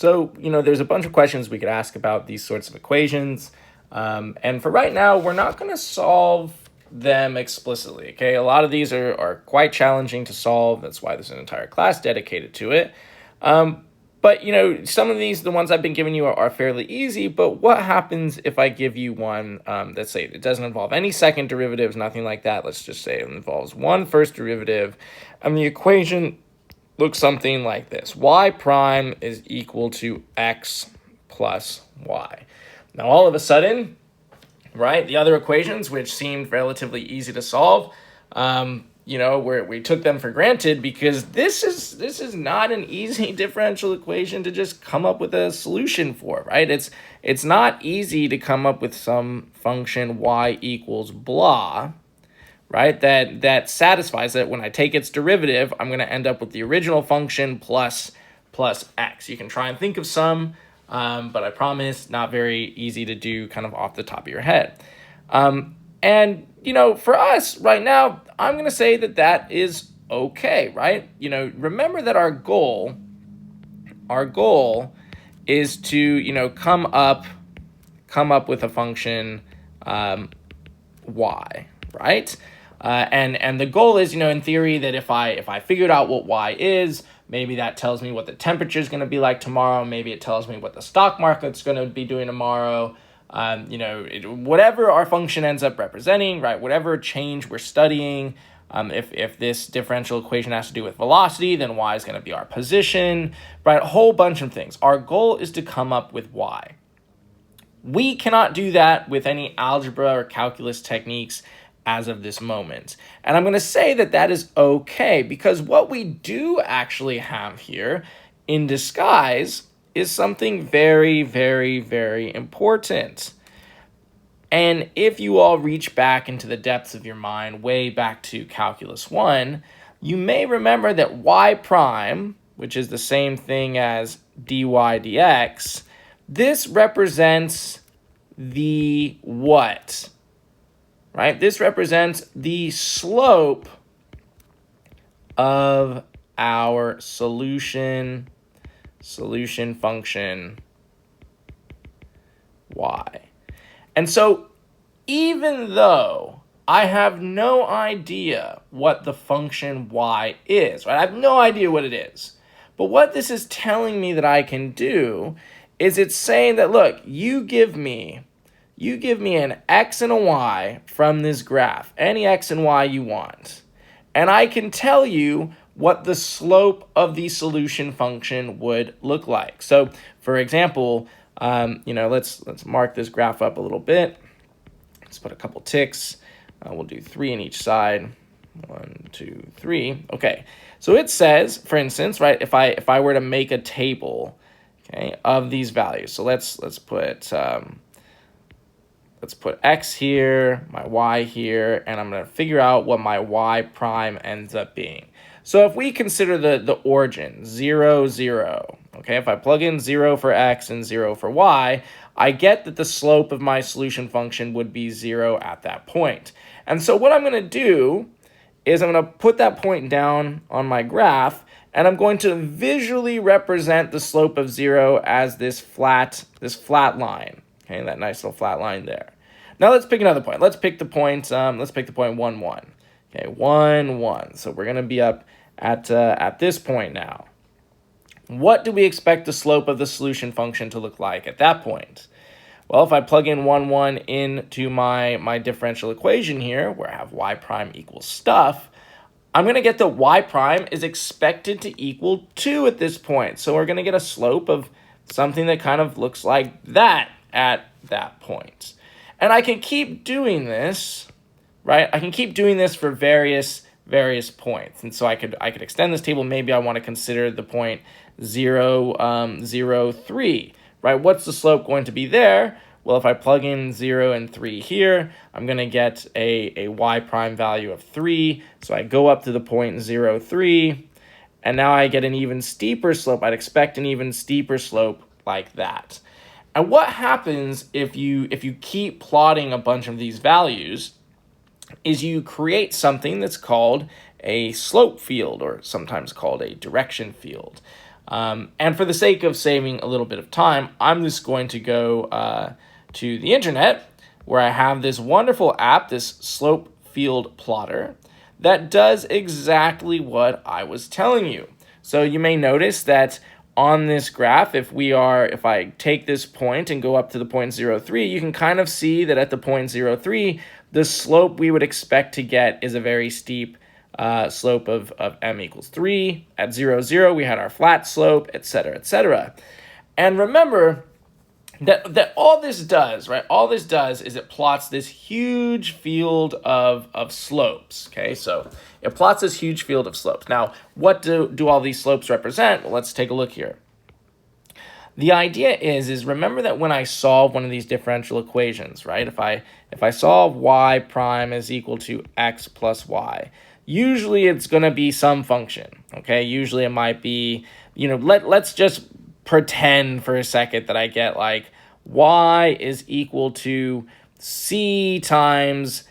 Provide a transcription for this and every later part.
So, there's a bunch of questions we could ask about these sorts of equations. And for right now, we're not going to solve them explicitly, okay? A lot of these are quite challenging to solve. That's why there's an entire class dedicated to it. But, some of these, the ones I've been giving you are fairly easy. But what happens if I give you one, let's say it doesn't involve any second derivatives, nothing like that. Let's just say it involves one first derivative. And the equation looks something like this. Y prime is equal to x plus y. Now, all of a sudden, right, the other equations, which seemed relatively easy to solve, we took them for granted because this is not an easy differential equation to just come up with a solution for, right? It's not easy to come up with some function y equals blah, right, that satisfies it. When I take its derivative, I'm going to end up with the original function plus x. You can try and think of some, but I promise not very easy to do kind of off the top of your head. And, for us right now, I'm going to say that is okay, right? Remember that our goal is to, come up with a function y, right? And the goal is, in theory, that if I figured out what y is, maybe that tells me what the temperature is going to be like tomorrow. Maybe it tells me what the stock market's going to be doing tomorrow. Whatever our function ends up representing, right? Whatever change we're studying. If this differential equation has to do with velocity, then y is going to be our position, right? A whole bunch of things. Our goal is to come up with y. We cannot do that with any algebra or calculus techniques as of this moment. And I'm going to say that is okay, because what we do actually have here in disguise is something very, very, very important. And if you all reach back into the depths of your mind, way back to Calculus 1, you may remember that y prime, which is the same thing as dy dx, this represents the what? Right? This represents the slope of our solution function y. And so even though I have no idea what the function y is, right? I have no idea what it is. But what this is telling me that I can do is it's saying that, look, you give me an x and a y from this graph, any x and y you want, and I can tell you what the slope of the solution function would look like. So, for example, let's mark this graph up a little bit. Let's put a couple ticks. We'll do 3 in each side. 1, 2, 3. Okay. So it says, for instance, right, if I were to make a table, okay, of these values. So let's put x here, my y here, and I'm going to figure out what my y prime ends up being. So if we consider the origin, 0, 0, okay, if I plug in 0 for x and 0 for y, I get that the slope of my solution function would be 0 at that point. And so what I'm going to do is I'm going to put that point down on my graph, and I'm going to visually represent the slope of 0 as this flat line. Okay, that nice little flat line there. Now let's pick another point. Let's pick the point 1, 1. Okay, 1, 1. So we're going to be up at this point now. What do we expect the slope of the solution function to look like at that point? Well, if I plug in 1, 1 into my differential equation here, where I have y prime equals stuff, I'm going to get that y prime is expected to equal 2 at this point. So we're going to get a slope of something that kind of looks like that at that point. And I can keep doing this, right? I can keep doing this for various points. And so I could extend this table. Maybe I want to consider the point 0, 0, 3, right? What's the slope going to be there? Well, if I plug in 0 and 3 here, I'm going to get a y prime value of 3. So I go up to the point 0, 3, and now I get an even steeper slope. I'd expect an even steeper slope like that. And what happens if you keep plotting a bunch of these values is you create something that's called a slope field, or sometimes called a direction field. And for the sake of saving a little bit of time, I'm just going to go to the internet where I have this wonderful app, this slope field plotter, that does exactly what I was telling you. So you may notice that on this graph, if I take this point and go up to the point 0.03, you can kind of see that at the point 0.03, the slope we would expect to get is a very steep slope of m equals 3. At 0.0, we had our flat slope, etc., etc. And remember that all this does, right? All this does is it plots this huge field of slopes, okay? So it plots this huge field of slopes. Now, what do all these slopes represent? Well, let's take a look here. The idea is remember that when I solve one of these differential equations, right? If I solve y prime is equal to x plus y, usually it's going to be some function, okay? Usually it might be, let's just pretend for a second that I get like y is equal to c times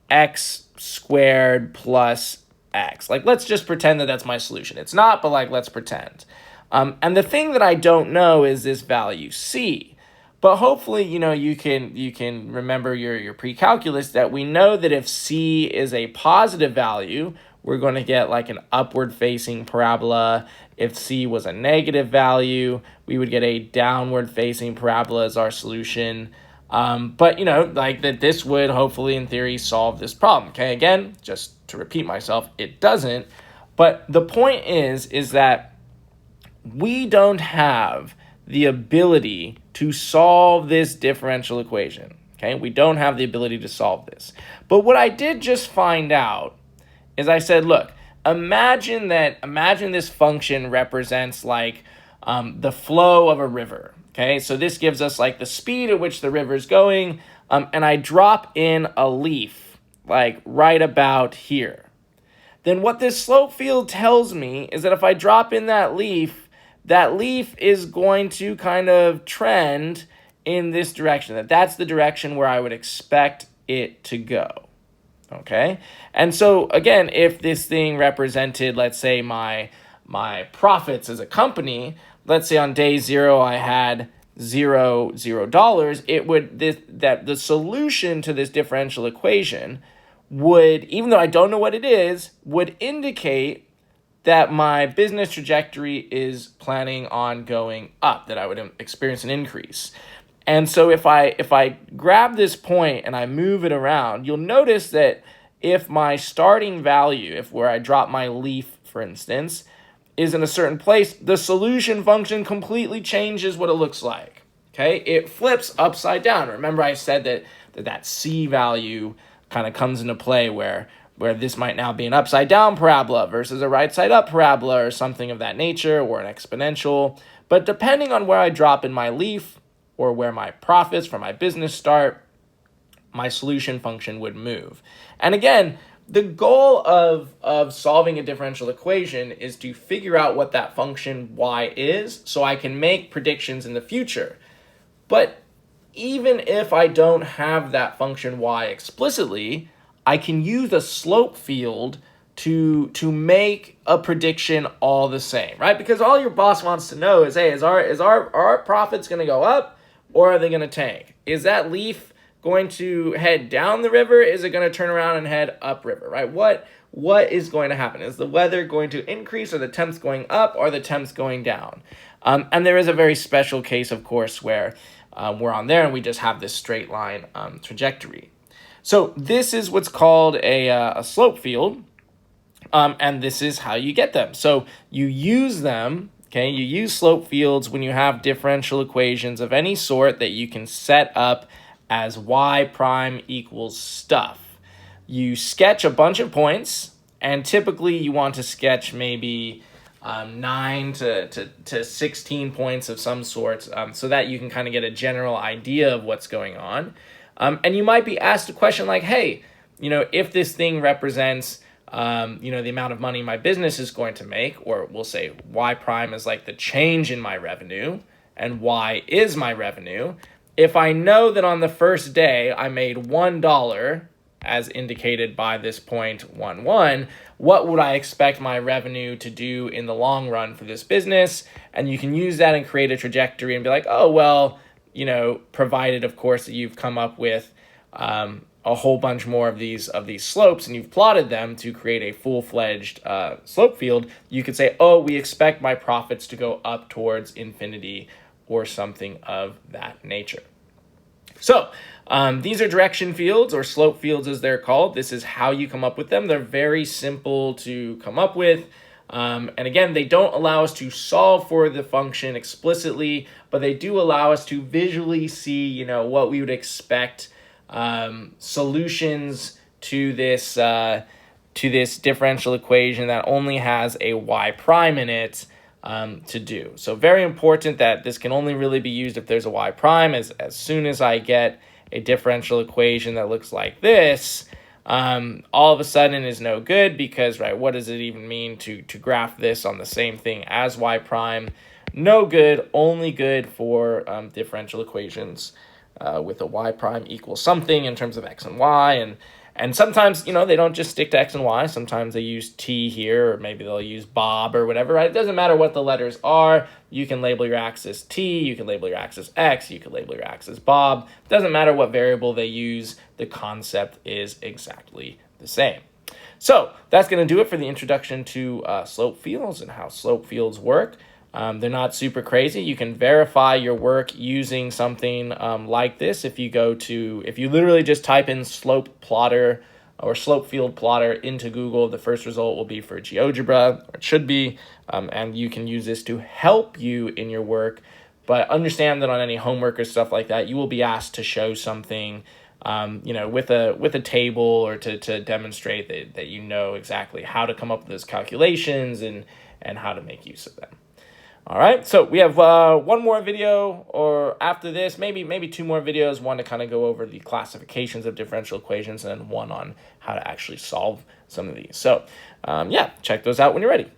x squared plus x. Like, let's just pretend that that's my solution. It's not, but like, let's pretend. And the thing that I don't know is this value c. But hopefully, you can remember your pre-calculus that we know that if c is a positive value, we're going to get like an upward facing parabola. If c was a negative value, we would get a downward facing parabola as our solution. But like that this would hopefully in theory solve this problem. Okay, again, just to repeat myself, it doesn't. But the point is that we don't have the ability to solve this differential equation. Okay, we don't have the ability to solve this. But what I did just find out is I said, look, imagine this function represents like the flow of a river. Okay, so this gives us like the speed at which the river is going, and I drop in a leaf like right about here. Then what this slope field tells me is that if I drop in that leaf is going to kind of trend in this direction. That's the direction where I would expect it to go. Okay? And so again, if this thing represented, let's say, my profits as a company, let's say on day 0 I had $0, it would that the solution to this differential equation would, even though I don't know what it is, would indicate that my business trajectory is planning on going up, that I would experience an increase. And so if I grab this point and I move it around, you'll notice that if my starting value, if where I drop my leaf, for instance, is in a certain place, the solution function completely changes what it looks like. Okay? It flips upside down. Remember I said that C value kind of comes into play where this might now be an upside down parabola versus a right side up parabola or something of that nature, or an exponential. But depending on where I drop in my leaf or where my profits from my business start, my solution function would move. And again, the goal of solving a differential equation is to figure out what that function y is so I can make predictions in the future. But even if I don't have that function y explicitly, I can use a slope field to make a prediction all the same, right? Because all your boss wants to know is, hey, is our profits going to go up or are they going to tank? Is that leaf going to head down the river? Is it going to turn around and head upriver, right? What is going to happen? Is the weather going to increase? Are the temps going up? Or are the temps going down? And there is a very special case, of course, where we're on there and we just have this straight line trajectory. So this is what's called a slope field, and this is how you get them. So you use them, okay? You use slope fields when you have differential equations of any sort that you can set up as y prime equals stuff. You sketch a bunch of points, and typically you want to sketch maybe 9 to 16 points of some sort, so that you can kind of get a general idea of what's going on. And you might be asked a question like, hey, if this thing represents, the amount of money my business is going to make, or we'll say y prime is like the change in my revenue, and y is my revenue. If I know that on the first day I made $1 as indicated by this 0.11, what would I expect my revenue to do in the long run for this business? And you can use that and create a trajectory and be like, oh, well, provided, of course, that you've come up with a whole bunch more of these slopes and you've plotted them to create a full-fledged slope field, you could say, oh, we expect my profits to go up towards infinity or something of that nature. So these are direction fields, or slope fields as they're called. This is how you come up with them. They're very simple to come up with. And again, they don't allow us to solve for the function explicitly, but they do allow us to visually see, what we would expect solutions to this differential equation that only has a y prime in it to do. So very important that this can only really be used if there's a y prime. As soon as I get a differential equation that looks like this, all of a sudden is no good, because, right, what does it even mean to graph this on the same thing as y prime? No good, only good for differential equations with a y prime equals something in terms of x and y. And sometimes, they don't just stick to x and y. Sometimes they use t here, or maybe they'll use Bob or whatever, right? It doesn't matter what the letters are. You can label your axis t, you can label your axis x, you can label your axis Bob. It doesn't matter what variable they use. The concept is exactly the same. So that's going to do it for the introduction to slope fields and how slope fields work. They're not super crazy. You can verify your work using something like this. If you literally just type in slope plotter or slope field plotter into Google, the first result will be for GeoGebra, or it should be, and you can use this to help you in your work. But understand that on any homework or stuff like that, you will be asked to show something with a table, or to demonstrate that you know exactly how to come up with those calculations and how to make use of them. All right, so we have one more video, or after this, maybe two more videos, one to kind of go over the classifications of differential equations, and then one on how to actually solve some of these. So, check those out when you're ready.